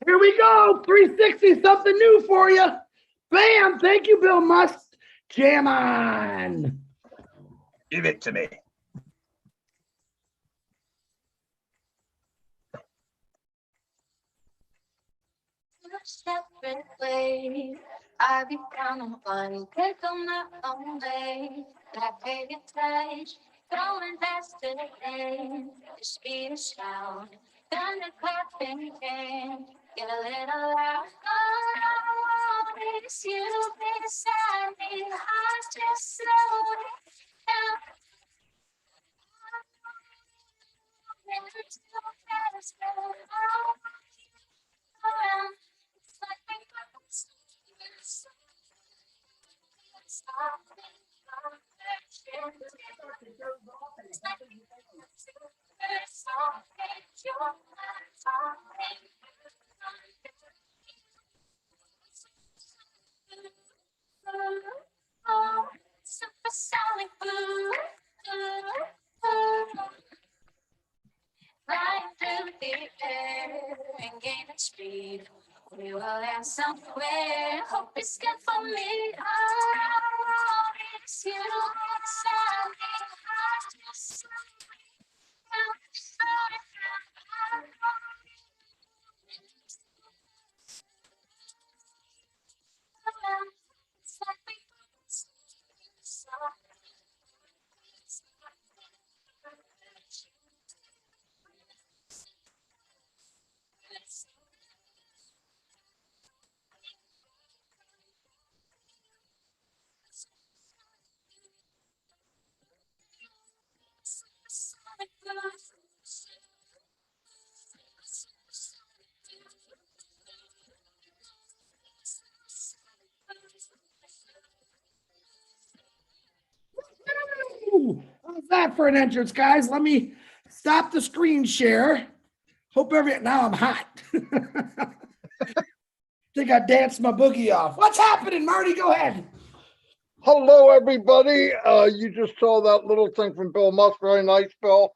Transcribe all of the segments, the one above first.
Here we go. 360, something new for you. Bam. Thank you, Bill Must. Jam on. Give it to me. Separate ways. I be down on one, click on my own way. Like baby touch, throwing fast to the end. The speed of sound, thunder clapping hand. Get a little loud. All I want is you beside me. Heart just slow down. Never too fast, around. It's like we both supersonic blue, flying through the air and gaining speed. We will land somewhere. Hope it's good for me. All I want is you inside me. I just it's like we Ooh, how's that for an entrance, guys? Let me stop the screen share. Hope now I'm hot. Think I danced my boogie off. What's happening, Marty? Go ahead. Hello, everybody. You just saw that little thing from Bill Musk. Very nice, Bill.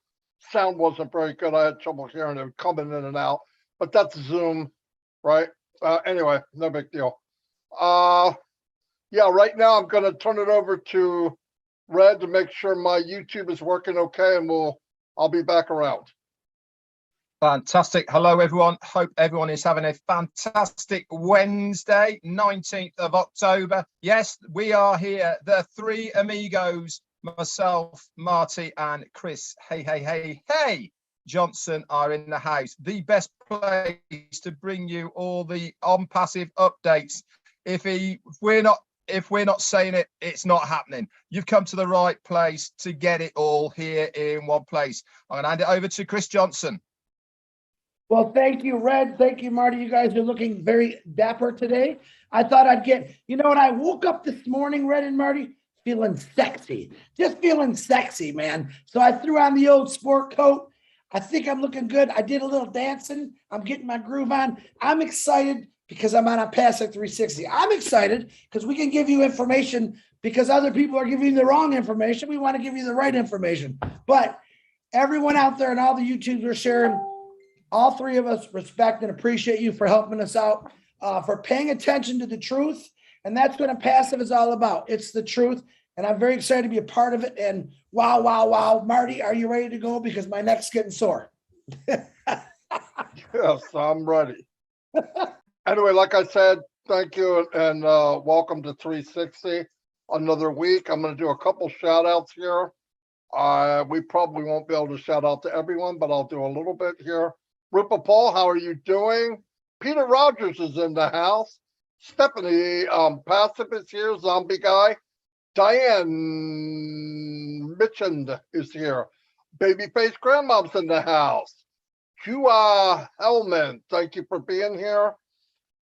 Sound wasn't very good. I had trouble hearing it coming in and out, but that's Zoom, right? Anyway, no big deal. Yeah, right now I'm going to turn it over to Red to make sure my YouTube is working okay, and I'll be back around. Fantastic. Hello, everyone. Hope everyone is having a fantastic Wednesday, 19th of October. Yes, we are here, the three amigos, myself, Marty, and Chris. Hey, hey, hey, hey. Johnson are in the house. The best place to bring you all the Onpassive updates. If we're not saying it, it's not happening. You've come to the right place to get it all here in one place. I'm going to hand it over to Chris Johnson. Well, thank you, Red. Thank you, Marty. You guys are looking very dapper today. I thought I'd when I woke up this morning, Red and Marty, feeling sexy. Just feeling sexy, man. So I threw on the old sport coat. I think I'm looking good. I did a little dancing. I'm getting my groove on. I'm excited because I'm on Onpassive 360. I'm excited because we can give you information because other people are giving you the wrong information. We want to give you the right information. But everyone out there and all the YouTubes we're sharing, all three of us respect and appreciate you for helping us out, for paying attention to the truth. And that's what Onpassive is all about. It's the truth. And I'm very excited to be a part of it. And wow, wow, wow. Marty, are you ready to go? Because my neck's getting sore. Yes, I'm ready. Anyway, like I said, thank you and welcome to 360. Another week. I'm going to do a couple shout outs here. We probably won't be able to shout out to everyone, but I'll do a little bit here. Rupa Paul, how are you doing? Peter Rogers is in the house. Stephanie Passive is here. Zombie Guy. Diane Mitchend is here. Babyface Grandmom's in the house. Hua Hellman, thank you for being here.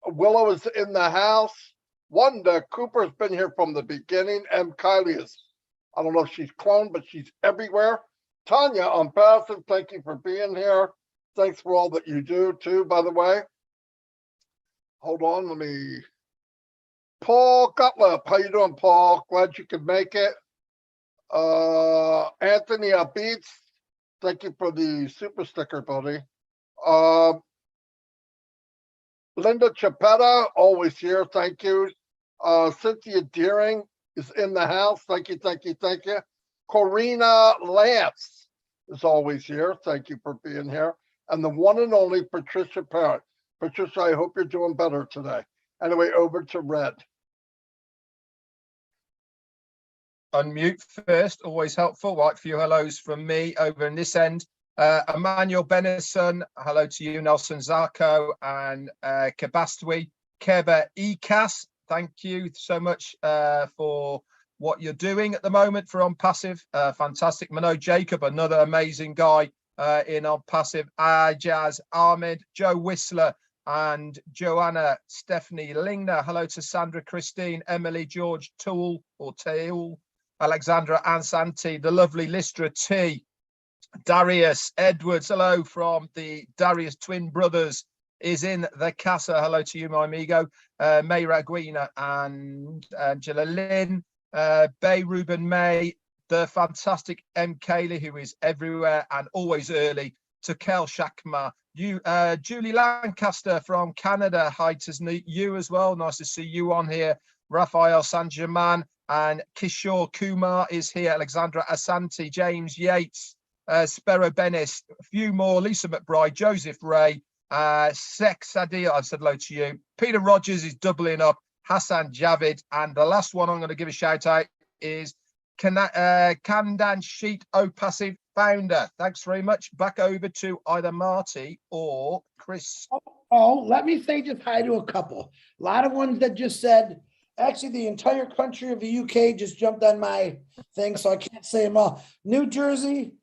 Willow is in the house. Wanda Cooper's been here from the beginning. M. Kylie is, I don't know if she's cloned, but she's everywhere. Tanya Onpassive, thank you for being here. Thanks for all that you do too, by the way. Hold on, let me. Paul Gottlieb, how you doing, Paul? Glad you could make it. Anthony Beats, thank you for the super sticker, buddy. Linda Chapetta, always here. Thank you. Cynthia Deering is in the house. Thank you, thank you, thank you. Corina Lance is always here. Thank you for being here. And the one and only Patricia Parrott. Patricia, I hope you're doing better today. Anyway, over to Red. Unmute first, always helpful. Right, a few hellos from me over in this end. Emmanuel Benison, hello to you. Nelson Zarco and Kabastwi. Keba Ekas, thank you so much for what you're doing at the moment for Onpassive. Fantastic. Manole Jacob, another amazing guy in Onpassive. Ajaz Ahmed, Joe Whistler, and Joanna Stephanie Lingner. Hello to Sandra Christine, Emily George Toole or Teal, Alexandra Ansanti, the lovely Listra T, Darius Edwards. Hello from the Darius twin brothers is in the casa. Hello to you, my amigo. Mayra Guina and Angela Lynn, Bay Ruben May, the fantastic M. Kaylee, who is everywhere and always early, to Kel Shakma, you, Julie Lancaster from Canada. Hi to you as well. Nice to see you on here. Raphael Saint-Germain and Kishore Kumar is here. Alexandra Asanti, James Yates, Spero Bennis, a few more. Lisa McBride, Joseph Ray, Sex Sadil, I've said hello to you. Peter Rogers is doubling up. Hassan Javid, and the last one I'm going to give a shout out is Kandan Sheet OPassive founder. Thanks very much. Back over to either Marty or Chris. Oh, let me say just hi to a couple. A lot of ones that just said, actually, the entire country of the UK just jumped on my thing, so I can't say them all. New Jersey.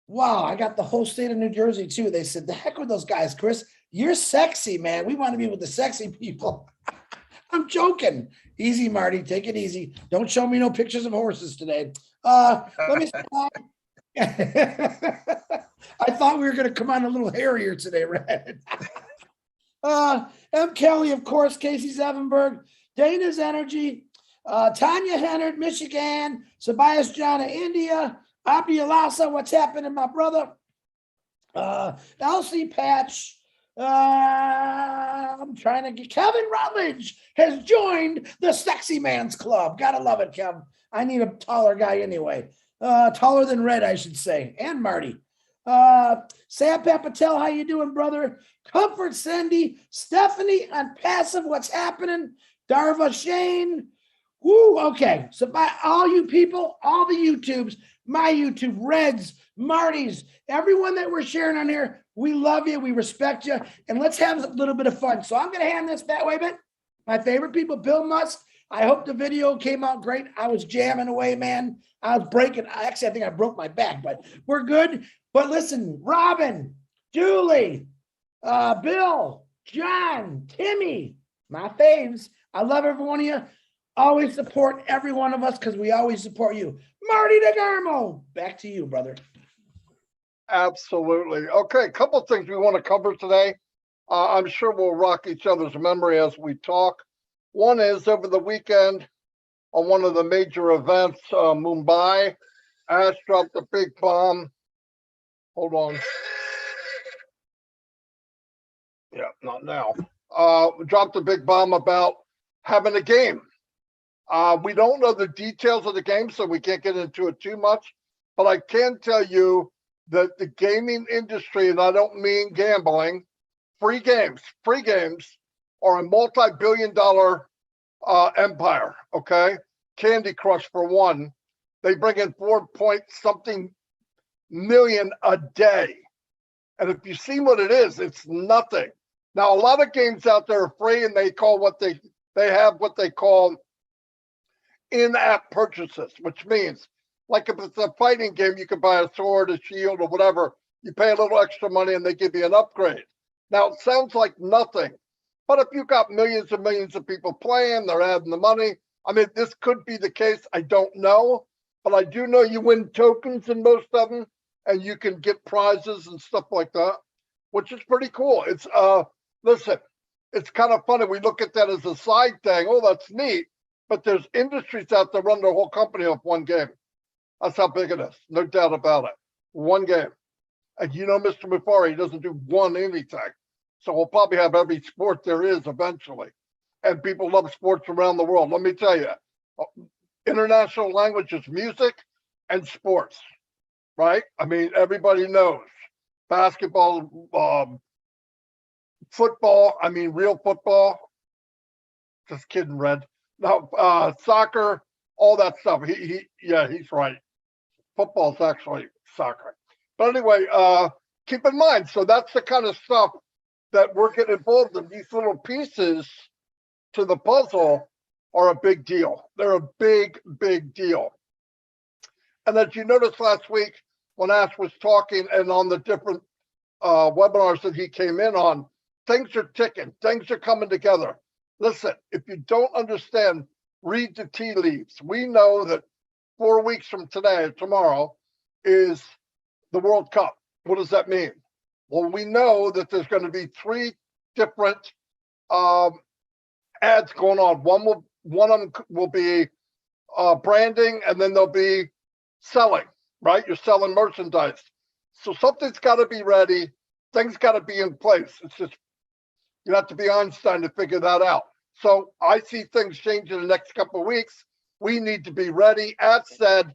Wow, I got the whole state of New Jersey too. They said, the heck with those guys, Chris. You're sexy, man. We want to be with the sexy people. I'm joking. Easy, Marty. Take it easy. Don't show me no pictures of horses today. Let me say I thought we were going to come on a little hairier today, Red. M. Kelly, of course, Casey Zevenberg, Dana's Energy, Tanya Hennard, Michigan, Sabias Jana, India, Abdi Alasa, what's happening, my brother? Elsie Patch, I'm trying to get Kevin Rutledge has joined the Sexy Man's Club. Gotta love it, Kev. I need a taller guy anyway. Taller than Red, I should say, and Marty. Sam Patel, how you doing, brother? Comfort Cindy, Stephanie, Onpassive, what's happening? Darva Shane. Woo, okay. So by all you people, all the YouTubes, my YouTube, Reds, Marty's, everyone that we're sharing on here, we love you, we respect you, and let's have a little bit of fun. So I'm going to hand this that way, but my favorite people, Bill Must. I hope the video came out great. I was jamming away, man. I was breaking. Actually, I think I broke my back, but we're good. But listen, Robin, Julie, Bill, John, Timmy, my faves. I love every one of you. Always support every one of us because we always support you. Marty DeGarmo, back to you, brother. Absolutely. Okay, a couple of things we want to cover today. I'm sure we'll rock each other's memory as we talk. One is over the weekend on one of the major events, Mumbai, Ash dropped a big bomb. Hold on. Yeah, not now. Dropped a big bomb about having a game. We don't know the details of the game, so we can't get into it too much. But I can tell you that the gaming industry, and I don't mean gambling, free games are a multi-billion-dollar empire, okay? Candy Crush, for one, they bring in 4-point-something million a day. And if you see what it is, it's nothing. Now, a lot of games out there are free, and they call what they have what they call in-app purchases, which means, like if it's a fighting game, you can buy a sword, a shield, or whatever. You pay a little extra money, and they give you an upgrade. Now, it sounds like nothing, but if you've got millions and millions of people playing, they're adding the money. I mean, this could be the case. I don't know, but I do know you win tokens in most of them, and you can get prizes and stuff like that, which is pretty cool. It's listen, it's kind of funny. We look at that as a side thing. Oh, that's neat. But there's industries out there run their whole company off one game. That's how big it is. No doubt about it. One game. And you know, Mr. Mufareh, he doesn't do one anything. So we'll probably have every sport there is eventually. And people love sports around the world. Let me tell you, international language is music and sports, right? I mean, everybody knows basketball, football. I mean, real football. Just kidding, Red. No, soccer, all that stuff. Yeah, he's right. Football's actually soccer. But anyway, keep in mind, so that's the kind of stuff that we're getting involved in. These little pieces to the puzzle are a big deal. They're a big, big deal. And as you noticed last week when Ash was talking and on the different webinars that he came in on, things are ticking, things are coming together. Listen, if you don't understand, read the tea leaves. We know that 4 weeks from today, tomorrow, is the World Cup. What does that mean? Well, we know that there's going to be 3 different ads going on. One of them will be branding, and then there'll be selling, right? You're selling merchandise. So something's got to be ready. Things got to be in place. It's just, you have to be Einstein to figure that out. So I see things change in the next couple of weeks. We need to be ready. As said,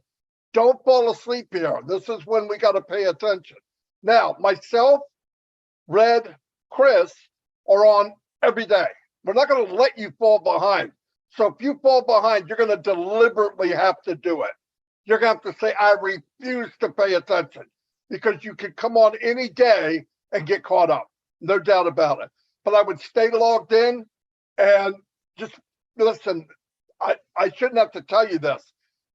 don't fall asleep here. This is when we got to pay attention. Now, myself, Red, Chris are on every day. We're not going to let you fall behind. So if you fall behind, you're going to deliberately have to do it. You're going to have to say, I refuse to pay attention, because you could come on any day and get caught up. No doubt about it. But I would stay logged in and just listen. I shouldn't have to tell you this.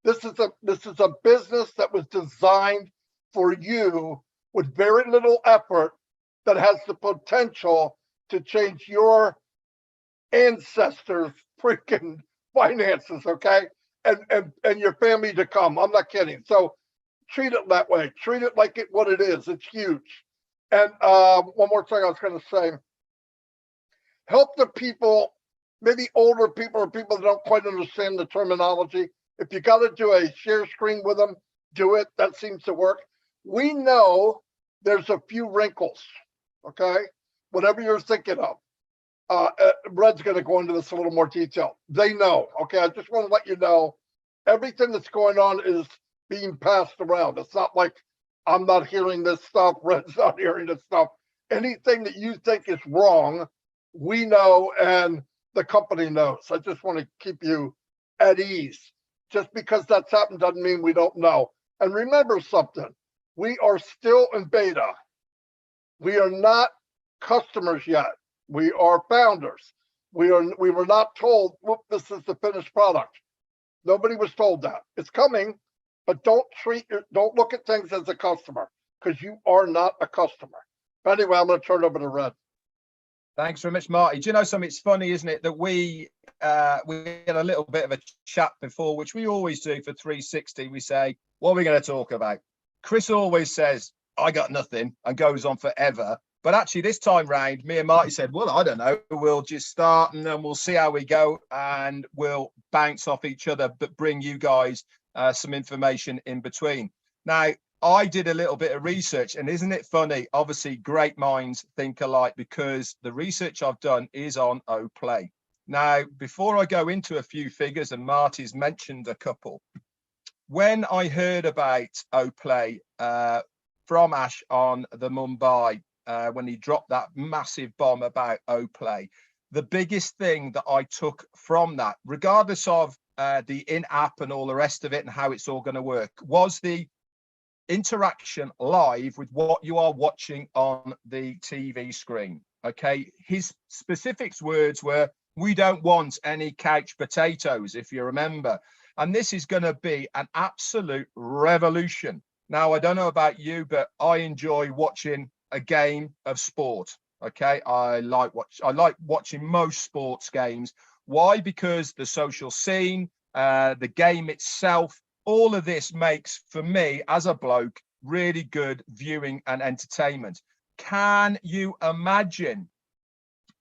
This is a business that was designed for you with very little effort, that has the potential to change your ancestors' freaking finances, okay? And your family to come. I'm not kidding. So treat it that way. Treat it like what it is. It's huge. And one more thing I was going to say. Help the people, maybe older people or people that don't quite understand the terminology. If you got to do a share screen with them, do it. That seems to work. We know there's a few wrinkles, okay? Whatever you're thinking of. Red's going to go into this a little more detail. They know, okay? I just want to let you know, everything that's going on is being passed around. It's not like I'm not hearing this stuff, Red's not hearing this stuff. Anything that you think is wrong, we know, and the company knows. I just want to keep you at ease. Just because that's happened doesn't mean we don't know. And remember something, we are still in beta. We are not customers yet. We are founders. We were not told, whoop, this is the finished product. Nobody was told that. It's coming, but don't look at things as a customer, because you are not a customer. But anyway, I'm going to turn it over to Red. Thanks very much, Marty. Do you know something? It's funny, isn't it, that we had a little bit of a chat before, which we always do for 360. We say, what are we going to talk about? Chris always says, I got nothing, and goes on forever. But actually, this time round, me and Marty said, well, I don't know. We'll just start and then we'll see how we go, and we'll bounce off each other, but bring you guys some information in between. Now, I did a little bit of research, and isn't it funny? Obviously, great minds think alike, because the research I've done is on OPlay. Now, before I go into a few figures, and Marty's mentioned a couple, when I heard about OPlay from Ash on the Mumbai, when he dropped that massive bomb about OPlay, the biggest thing that I took from that, regardless of the in-app and all the rest of it and how it's all going to work, was the interaction live with what you are watching on the TV screen. Okay, his specifics words were, we don't want any couch potatoes, if you remember. And this is going to be an absolute revolution. Now, I don't know about you, but I enjoy watching a game of sport. Okay, I like watching most sports games. Why? Because the social scene, the game itself, all of this makes, for me as a bloke, really good viewing and entertainment. Can you imagine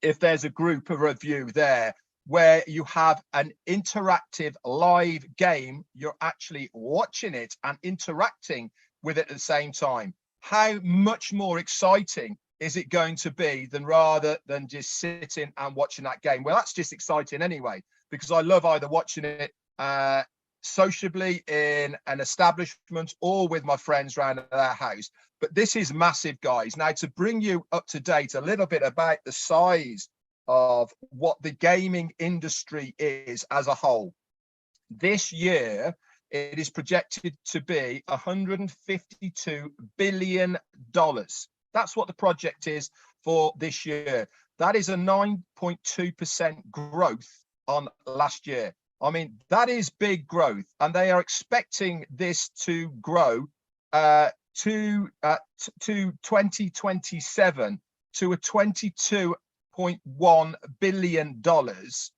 if there's a group of review there where you have an interactive live game, you're actually watching it and interacting with it at the same time? How much more exciting is it going to be than rather than just sitting and watching that game? Well, that's just exciting anyway, because I love either watching it sociably in an establishment or with my friends around their house. But this is massive, guys. Now, to bring you up to date a little bit about the size of what the gaming industry is as a whole. This year, it is projected to be $152 billion. That's what the project is for this year. That is a 9.2% growth on last year. I mean, that is big growth, and they are expecting this to grow to 2027 to a $22.1 billion.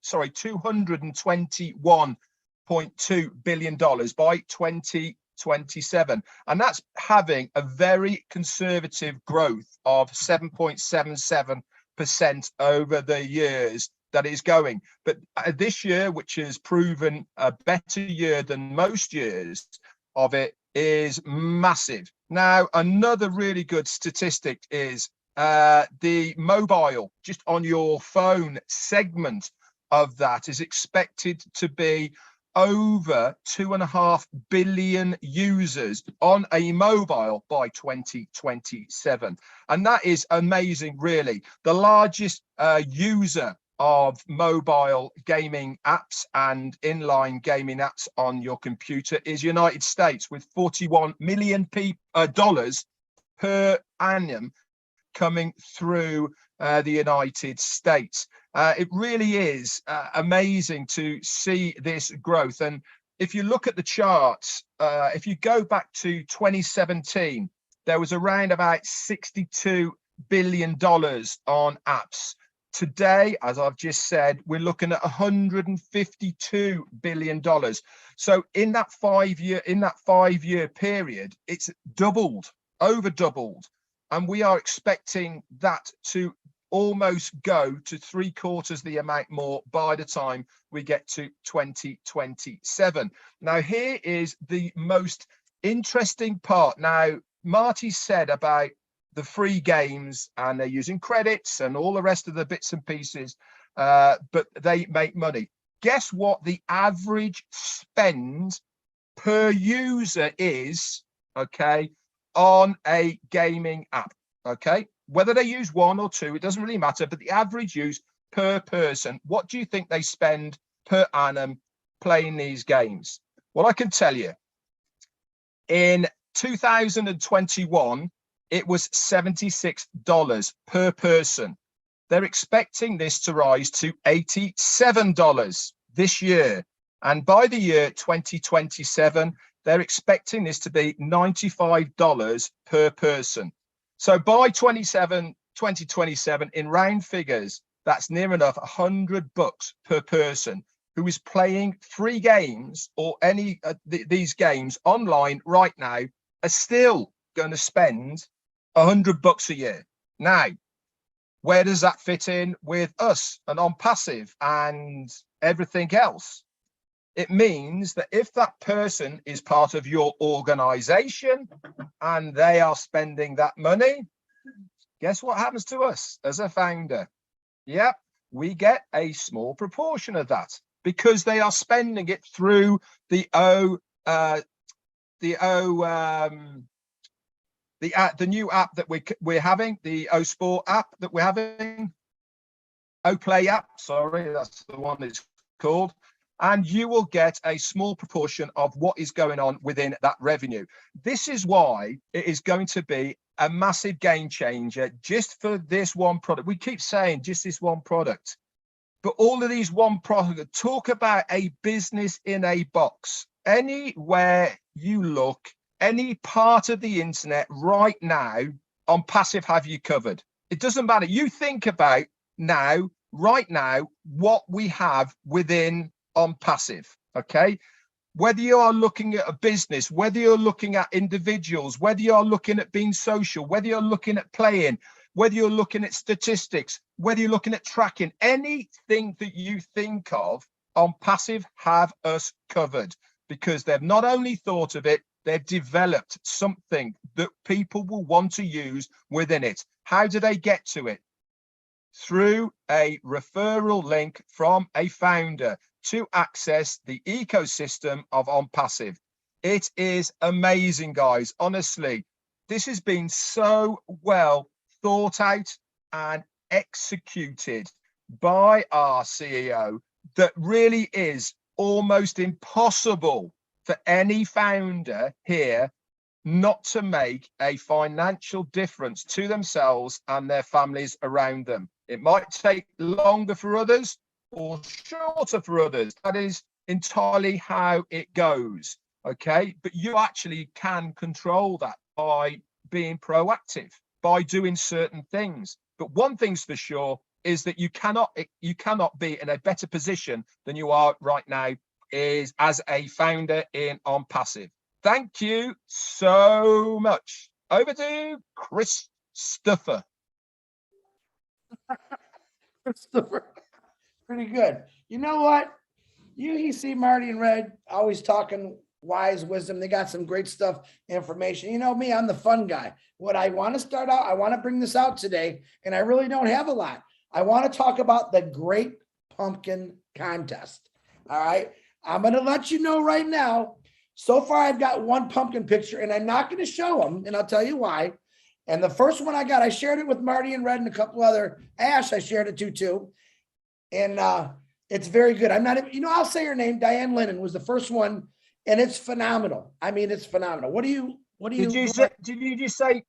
Sorry, $221.2 billion by 2027. And that's having a very conservative growth of 7.77% over the years that is going. But this year, which has proven a better year than most years of it, is massive. Now, another really good statistic is the mobile, just on your phone segment of that, is expected to be over 2.5 billion users on a mobile by 2027. And that is amazing, really. The largest user of mobile gaming apps and inline gaming apps on your computer is United States, with $41 million per annum coming through the United States. It really is amazing to see this growth. And if you look at the charts, if you go back to 2017, there was around about $62 billion on apps. Today, as I've just said, we're looking at $152 billion. So in that 5 year period, it's doubled, over doubled. And we are expecting that to almost go to 3/4 the amount more by the time we get to 2027. Now, here is the most interesting part. Now, Marty said about the free games, and they're using credits and all the rest of the bits and pieces, but they make money. Guess what the average spend per user is, okay, on a gaming app, okay? Whether they use one or two, it doesn't really matter, but the average use per person, what do you think they spend per annum playing these games? Well, I can tell you, in 2021, it was $76 per person. They're expecting this to rise to $87 this year. And by the year 2027, they're expecting this to be $95 per person. So by 2027, in round figures, that's near enough $100 per person who is playing free games or any these games online right now are still going to spend $100 a year. Now, where does that fit in with us and Onpassive and everything else? It means that if that person is part of your organization and they are spending that money, guess what happens to us as a founder? Yep, we get a small proportion of that because they are spending it through the new app that we're having, the OSport app that we're having, OPlay app, sorry, that's the one it's called. And you will get a small proportion of what is going on within that revenue. This is why it is going to be a massive game changer just for this one product. We keep saying just this one product, but all of these one product, talk about a business in a box. Anywhere you look, any part of the internet right now, Onpassive have you covered. It doesn't matter. You think about now, right now, what we have within Onpassive, okay? Whether you are looking at a business, whether you're looking at individuals, whether you're looking at being social, whether you're looking at playing, whether you're looking at statistics, whether you're looking at tracking, anything that you think of, Onpassive have us covered because they've not only thought of it, they've developed something that people will want to use within it. How do they get to it? Through a referral link from a founder to access the ecosystem of Onpassive. It is amazing, guys. Honestly, this has been so well thought out and executed by our CEO that really is almost impossible for any founder here not to make a financial difference to themselves and their families around them. It might take longer for others or shorter for others. That is entirely how it goes. Okay, but you actually can control that by being proactive, by doing certain things. But one thing's for sure is that you cannot be in a better position than you are right now is as a founder in Onpassive. Thank you so much. Over to Christopher. Christopher, pretty good. You know what? You see Marty and Red always talking wise wisdom. They got some great stuff, information. You know me, I'm the fun guy. What I want to start out, I want to bring this out today, and I really don't have a lot. I want to talk about the Great Pumpkin Contest. All right. I'm going to let you know right now. So far, I've got one pumpkin picture, and I'm not going to show them, and I'll tell you why. And the first one I got, I shared it with Marty and Red and a couple other, Ash, I shared it to too. And it's very good. I'm not, I'll say her name. Diane Lennon was the first one, and it's phenomenal. I mean, it's phenomenal. Did you just say?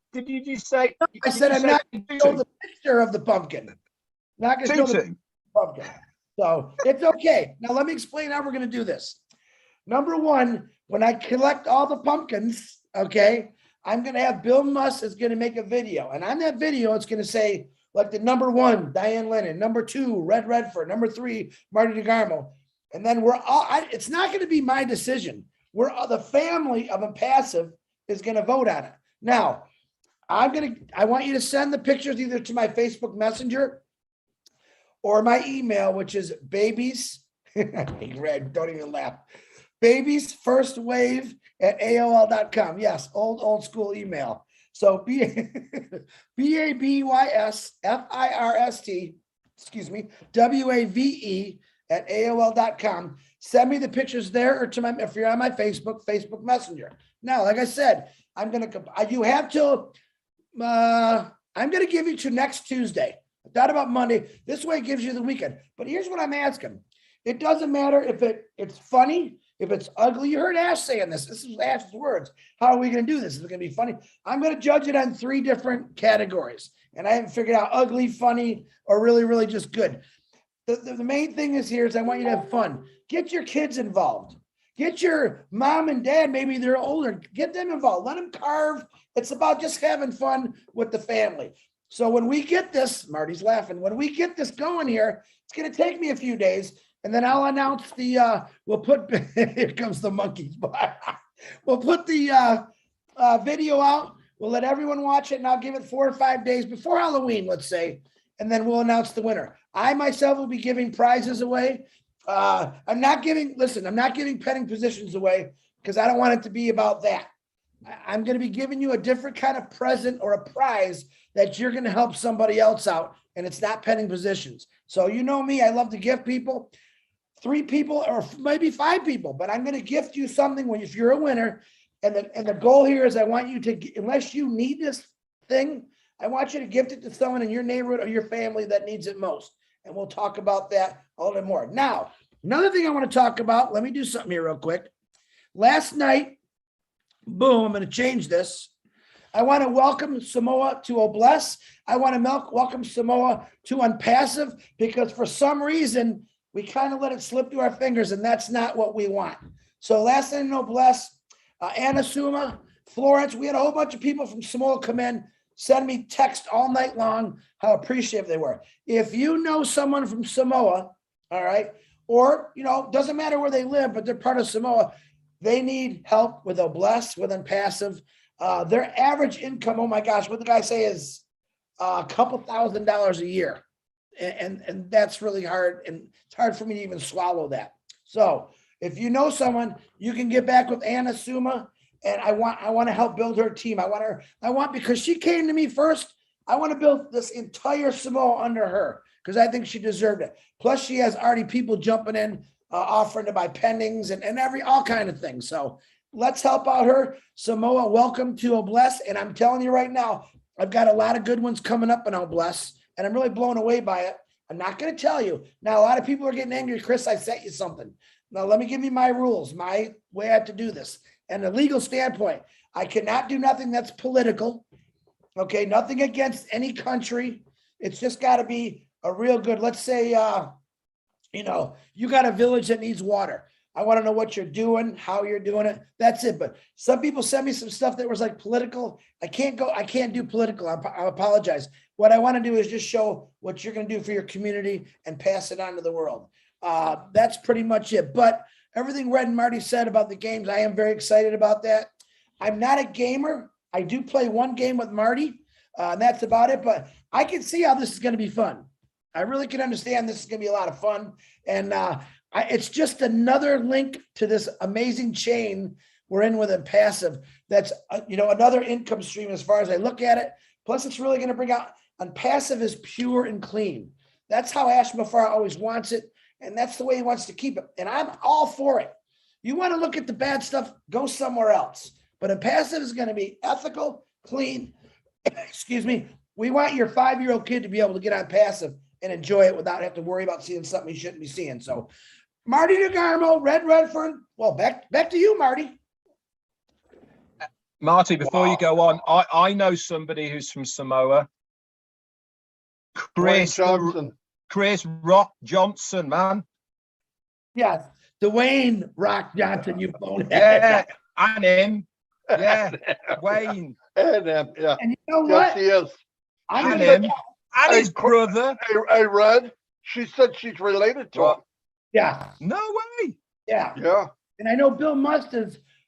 I said I'm not going to show the picture of the pumpkin. Not going to show the pumpkin. So it's okay. Now let me explain how we're going to do this. Number one, when I collect all the pumpkins, okay, I'm going to have Bill Musk is going to make a video. And on that video, it's going to say, like the number one, Diane Lennon, number two, Red Redford, number three, Marty DeGarmo. And then we're all, it's not going to be my decision. The family of Onpassive is going to vote on it. Now, I want you to send the pictures either to my Facebook Messenger or my email, which is babies, Red, don't even laugh. babiesfirstwave@aol.com. Yes, old school email. So BABYSFIRST, WAVE@aol.com. Send me the pictures there or to if you're on my Facebook Messenger. Now, like I said, I'm going to give you to next Tuesday. Not about Monday. This way it gives you the weekend. But here's what I'm asking. It doesn't matter if it's funny, if it's ugly. You heard Ash saying this. This is Ash's words. How are we going to do this? Is it going to be funny? I'm going to judge it on 3 different categories. And I haven't figured out ugly, funny, or really, really just good. The main thing is I want you to have fun. Get your kids involved. Get your mom and dad, maybe they're older. Get them involved. Let them carve. It's about just having fun with the family. So when we get this, Marty's laughing, when we get this going here, it's going to take me a few days, and then I'll announce we'll put, here comes the monkeys. We'll put the video out. We'll let everyone watch it, and I'll give it 4 or 5 days before Halloween, let's say, and then we'll announce the winner. I myself will be giving prizes away. I'm not giving petting positions away because I don't want it to be about that. I'm going to be giving you a different kind of present or a prize that you're going to help somebody else out, and it's not petting positions. So you know me, I love to gift people, 3 people or maybe 5 people, but I'm going to gift you something if you're a winner. And the goal here is I want you to, unless you need this thing, I want you to gift it to someone in your neighborhood or your family that needs it most. And we'll talk about that a little bit more. Now, another thing I want to talk about, let me do something here real quick. Last night, boom, I'm going to change this. I want to welcome Samoa to OBless. I want to welcome Samoa to Onpassive because for some reason, we kind of let it slip through our fingers, and that's not what we want. So last night in OBless, Anna Suma, Florence, we had a whole bunch of people from Samoa come in, send me text all night long, how appreciative they were. If you know someone from Samoa, all right, or, doesn't matter where they live, but they're part of Samoa, they need help with OBless, with Onpassive. Their average income, oh my gosh, what did I say is a couple $1,000s a year. And that's really hard. And it's hard for me to even swallow that. So if you know someone, you can get back with Anna Suma. And I want to help build her team. Because she came to me first I want to build this entire Samoa under her because I think she deserved it. Plus, she has already people jumping in, offering to buy pendings and all kind of things. So let's help out her. Samoa, welcome to OBless. And I'm telling you right now, I've got a lot of good ones coming up in OBless, and I'm really blown away by it. I'm not going to tell you. Now, a lot of people are getting angry. Chris, I sent you something. Now, let me give you my rules, my way I have to do this. And a legal standpoint, I cannot do nothing that's political. Okay, nothing against any country. It's just got to be a real good, let's say, you got a village that needs water. I want to know what you're doing, how you're doing it. That's it. But some people send me some stuff that was like political. I can't do political. I apologize. What I want to do is just show what you're going to do for your community and pass it on to the world. That's pretty much it. But everything Red and Marty said about the games, I am very excited about that. I'm not a gamer. I do play one game with Marty, and that's about it. But I can see how this is going to be fun. I really can understand this is going to be a lot of fun. And it's just another link to this amazing chain we're in with Onpassive. That's, another income stream as far as I look at it. Plus, it's really going to bring out, Onpassive is pure and clean. That's how Ash Mufareh always wants it. And that's the way he wants to keep it. And I'm all for it. You want to look at the bad stuff, go somewhere else. But Onpassive is going to be ethical, clean. Excuse me. We want your 5-year-old kid to be able to get Onpassive and enjoy it without having to worry about seeing something he shouldn't be seeing. So, Marty DeGarmo, Red Redfern. Well, back to you, Marty. Marty, before you go on, I know somebody who's from Samoa. Chris Rock Johnson, man. Yes, Dwayne Rock Johnson, you phone. Yeah, and him. Yeah, Wayne. And him, yeah. And you know Yes, what? he is. And him. And his brother. Hey, Red, she said she's related to him. Yeah. No way. Yeah. Yeah. And I know Bill Must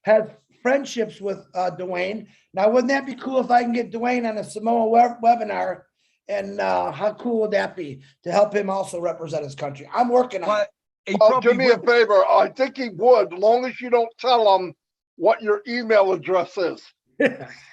has friendships with Dwayne. Now, wouldn't that be cool if I can get Dwayne on a Samoa webinar? And how cool would that be to help him also represent his country? I'm working on it. Do me a favor. I think he would, as long as you don't tell him what your email address is.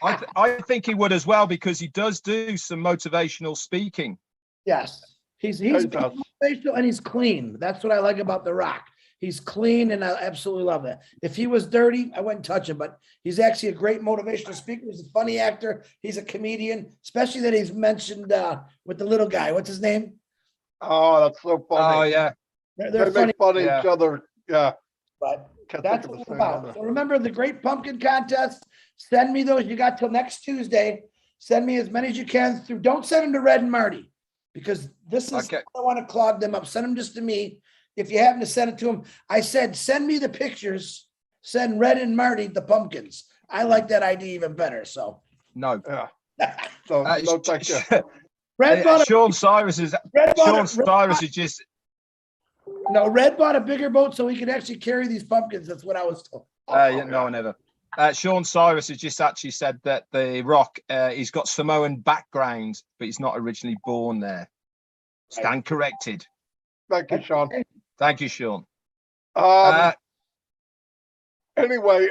I think he would as well, because he does do some motivational speaking. Yes, he's motivational and he's clean. That's what I like about The Rock. He's clean, and I absolutely love that. If he was dirty, I wouldn't touch him. But he's actually a great motivational speaker. He's a funny actor. He's a comedian, especially that he's mentioned with the little guy. What's his name? Oh, that's so funny. Oh yeah, they're they funny. make fun of each other. Yeah, but that's what it's about. So remember the Great Pumpkin Contest. Send me those. You got till next Tuesday. Send me as many as you can through. Don't send them to Red and Marty, because this is, okay. I don't want to clog them up. Send them just to me. If you happen to send it to them, I said, send me the pictures. Send Red and Marty the pumpkins. I like that idea even better. So no. Yeah. So no, thank you. Red bought Sean Cyrus is just. No, Red bought a bigger boat so he could actually carry these pumpkins. That's what I was told. No, never. Sean Cyrus has just actually said that The Rock, he's got Samoan background, but he's not originally born there. Stand corrected. Thank you, Sean. Thank you, Sean. Anyway,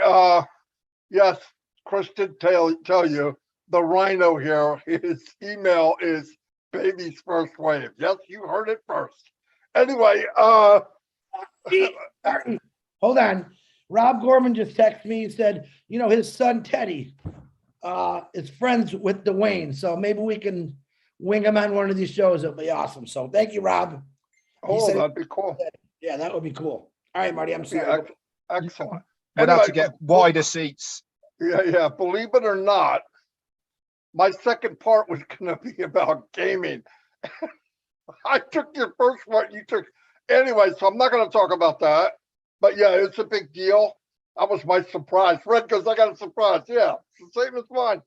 yes, Chris did tell you the rhino here. His email is baby's first wave. Yes, you heard it first. Anyway, hold on. Rob Gorman just texted me. He said, his son Teddy is friends with Dwayne, so maybe we can wing him on one of these shows. It'll be awesome. So thank you, Rob. That'd be cool. Yeah, that would be cool. All right, Marty, I'm sorry. Excellent. We'd have to get wider seats. Yeah. Believe it or not, my second part was going to be about gaming. I took your first one. You took anyway, so I'm not going to talk about that. But yeah, it's a big deal. That was my surprise. Red goes, I got a surprise. Yeah, it's the same as mine.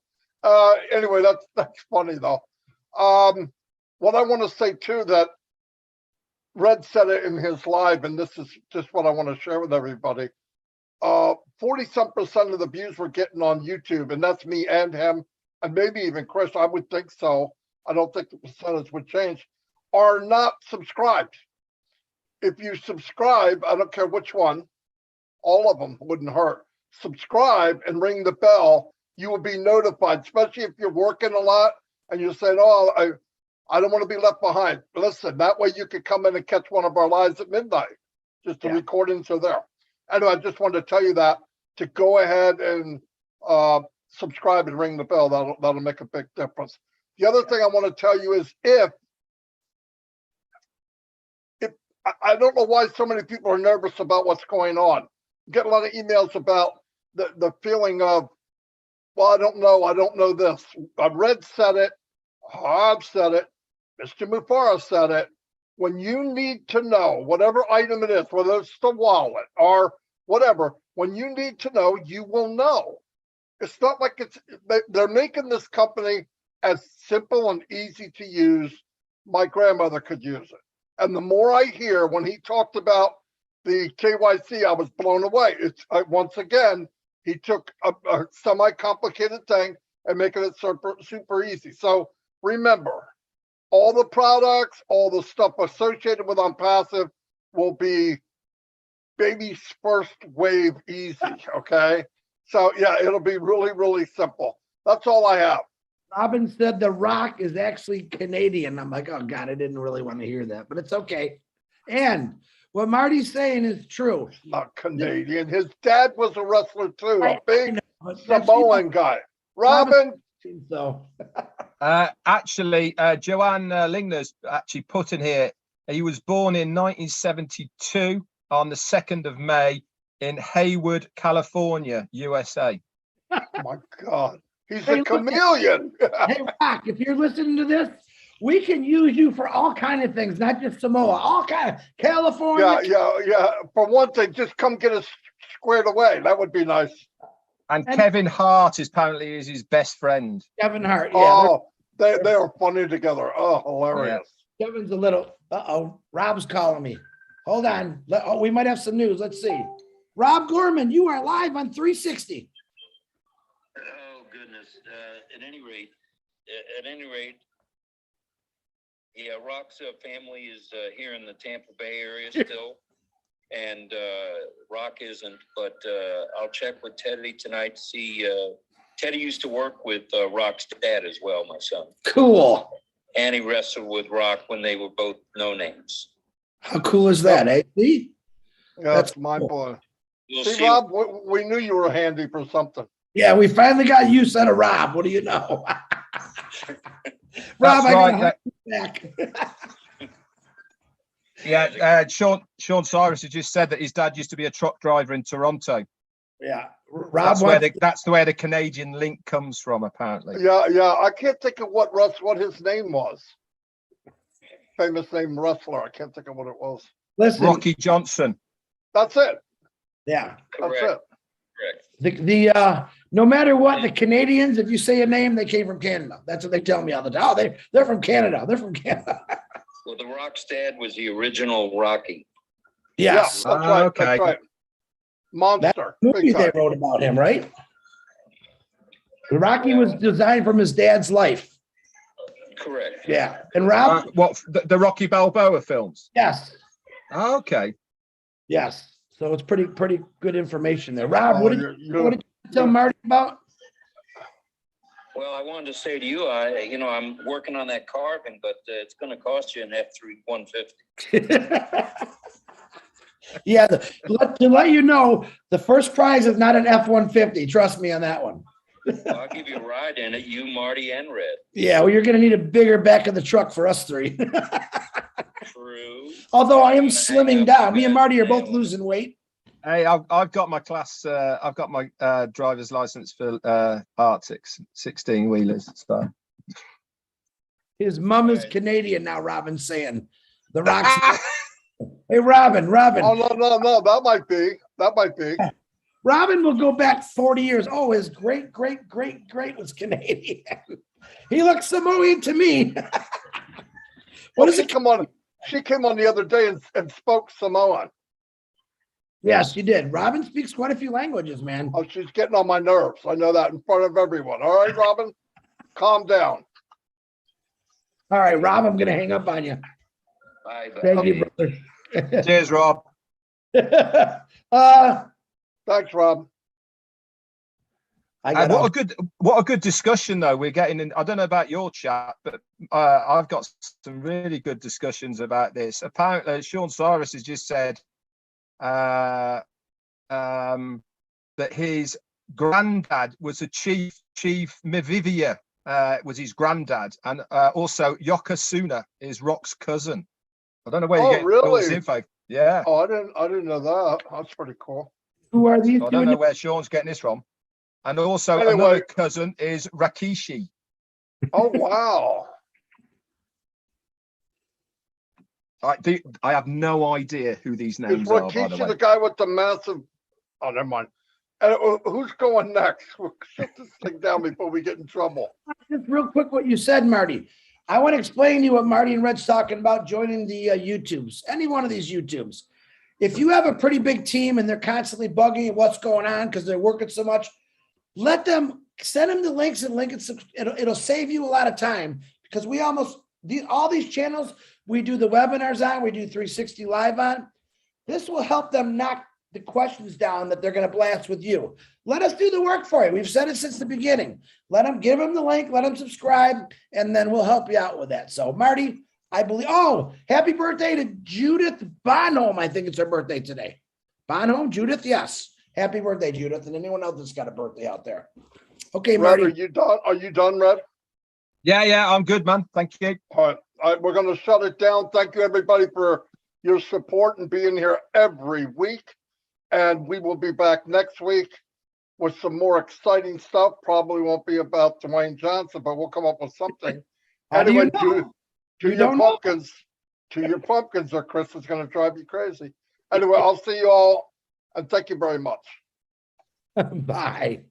Anyway, that's funny though. What I want to say too, that Red said it in his live, and this is just what I want to share with everybody. 40-some% of the views we're getting on YouTube, and that's me and him, and maybe even Chris, I would think so. I don't think the percentage would change, are not subscribed. If you subscribe, I don't care which one, all of them wouldn't hurt. Subscribe and ring the bell. You will be notified, especially if you're working a lot and you're saying, oh, I don't want to be left behind. Listen, that way you could come in and catch one of our lives at midnight. Just the recordings are there. Anyway, I just wanted to tell you that, to go ahead and subscribe and ring the bell. That'll make a big difference. The other thing I want to tell you is if I don't know why so many people are nervous about what's going on. I get a lot of emails about the feeling of, well, I don't know this. Red said it, I've said it, Mr. Mufareh said it. When you need to know whatever item it is, whether it's the wallet or whatever, when you need to know, you will know. It's not like they're making this company as simple and easy to use. My grandmother could use it. And the more I hear when he talked about the KYC, I was blown away. It's once again, he took a semi-complicated thing and making it super easy. So remember, all the products, all the stuff associated with Onpassive will be baby's first wave easy, okay? So yeah, it'll be really, really simple. That's all I have. Robin said The Rock is actually Canadian. I'm like, oh God, I didn't really want to hear that, but it's okay. And what Marty's saying is true. Not Canadian. His dad was a wrestler too, a I big know, Samoan guy. Robin. So Actually, Joanne Lingner's actually put in here, he was born in 1972 on the 2nd of May in Hayward, California, USA. Oh my God. He's a chameleon. Hey, Rock, if you're listening to this, we can use you for all kind of things, not just Samoa, all kind of California. Yeah. For one thing, just come get us squared away. That would be nice. And Kevin Hart apparently is his best friend. Kevin Hart. Yeah. Oh, they are funny together. Oh, hilarious. Yeah. Kevin's a little, Rob's calling me. Hold on. We might have some news. Let's see. Rob Gorman, you are live on 360. Oh goodness! At any rate, yeah, Rock's family is here in the Tampa Bay area still, and Rock isn't. But I'll check with Teddy tonight to see. Teddy used to work with Rock's dad as well, my son. Cool. And he wrestled with Rock when they were both no names. How cool is that, eh? See? Yeah, that's mind blowing. We'll See, see. Rob, we knew you were handy for something. Yeah, we finally got use out of Rob. What do you know? Rob, That's I right, got back. Yeah, Sean Cyrus has just said that his dad used to be a truck driver in Toronto. Yeah, Rob. That's where the Canadian link comes from, apparently. Yeah. I can't think of what his name was. Famous name wrestler. I can't think of what it was. Listen, Rocky Johnson. That's it. yeah. Correct. That's it. Correct. No matter what, the Canadians, if you say a name, they came from Canada. That's what they tell me all the time. Oh, they're from Canada. They're from Canada. Well, the Rock's dad was the original Rocky. Yes. Yeah, that's right. Okay. That's right. Monster. Movie Big they time. wrote about him, right? Rocky was designed from his dad's life. Correct. Yeah. And Rob? What, the Rocky Balboa films? Yes. Okay. Yes. So it's pretty good information there. Rob, Oh, what did you tell Marty about? Well, I wanted to say to you, I'm working on that carving, but it's going to cost you an F-150. Yeah, to let you know, the first prize is not an F-150. Trust me on that one. Well, I'll give you a ride in it, you, Marty, and Red. Yeah, well, you're going to need a bigger back of the truck for us three. True. Although I am slimming down. Me and Marty are both losing weight. Hey, I've got my class. I've got my driver's license for Arctics 16 wheelers. So His mom is Canadian now. Robin's saying the Rock's. Hey, Robin. Oh no. That might be. Robin will go back 40 years. Oh, his great was Canadian. He looks Samoan to me. What is it? She came on the other day and spoke Samoan. Yes, she did. Robin speaks quite a few languages, man. Oh, she's getting on my nerves. I know that in front of everyone. All right, Robin, calm down. All right, Rob, I'm going to hang up on you. Bye. Thank you, brother. cheers, Rob. Thanks, Rob. I got what a good discussion though we're getting in. I don't know about your chat, but I've got some really good discussions about this. Apparently, Sean Cyrus has just said that his granddad was a chief Mivivia, was his granddad, and also Yokozuna is Rock's cousin. I don't know where you get all this info. Yeah. Oh, I didn't know that. That's pretty cool. Who are these? I don't know where Sean's getting this from. And also another cousin is Rakishi. Oh wow. I have no idea who these names are, by the way. The guy with the massive... Oh, never mind. Who's going next? We'll shut this thing down before we get in trouble. Just real quick what you said, Marty. I want to explain to you what Marty and Red's talking about joining the YouTubes, any one of these YouTubes. If you have a pretty big team and they're constantly bugging what's going on because they're working so much, send them the links and link it. It'll save you a lot of time because all these channels, we do the webinars on, we do 360 live on. This will help them knock the questions down that they're going to blast with you. Let us do the work for you. We've said it since the beginning. Give them the link, let them subscribe, and then we'll help you out with that. So Marty, I believe, happy birthday to Judith Bonholm. I think it's her birthday today. Bonholm, Judith, yes. Happy birthday, Judith, and anyone else that's got a birthday out there. Okay, Marty. Red, are you done? Are you done, Red? Yeah, I'm good, man. Thank you. All right, we're going to shut it down. Thank you, everybody, for your support and being here every week. And we will be back next week with some more exciting stuff. Probably won't be about Dwayne Johnson, but we'll come up with something. Anyway, to your pumpkins, or Chris is going to drive you crazy. Anyway, I'll see you all, and thank you very much. Bye.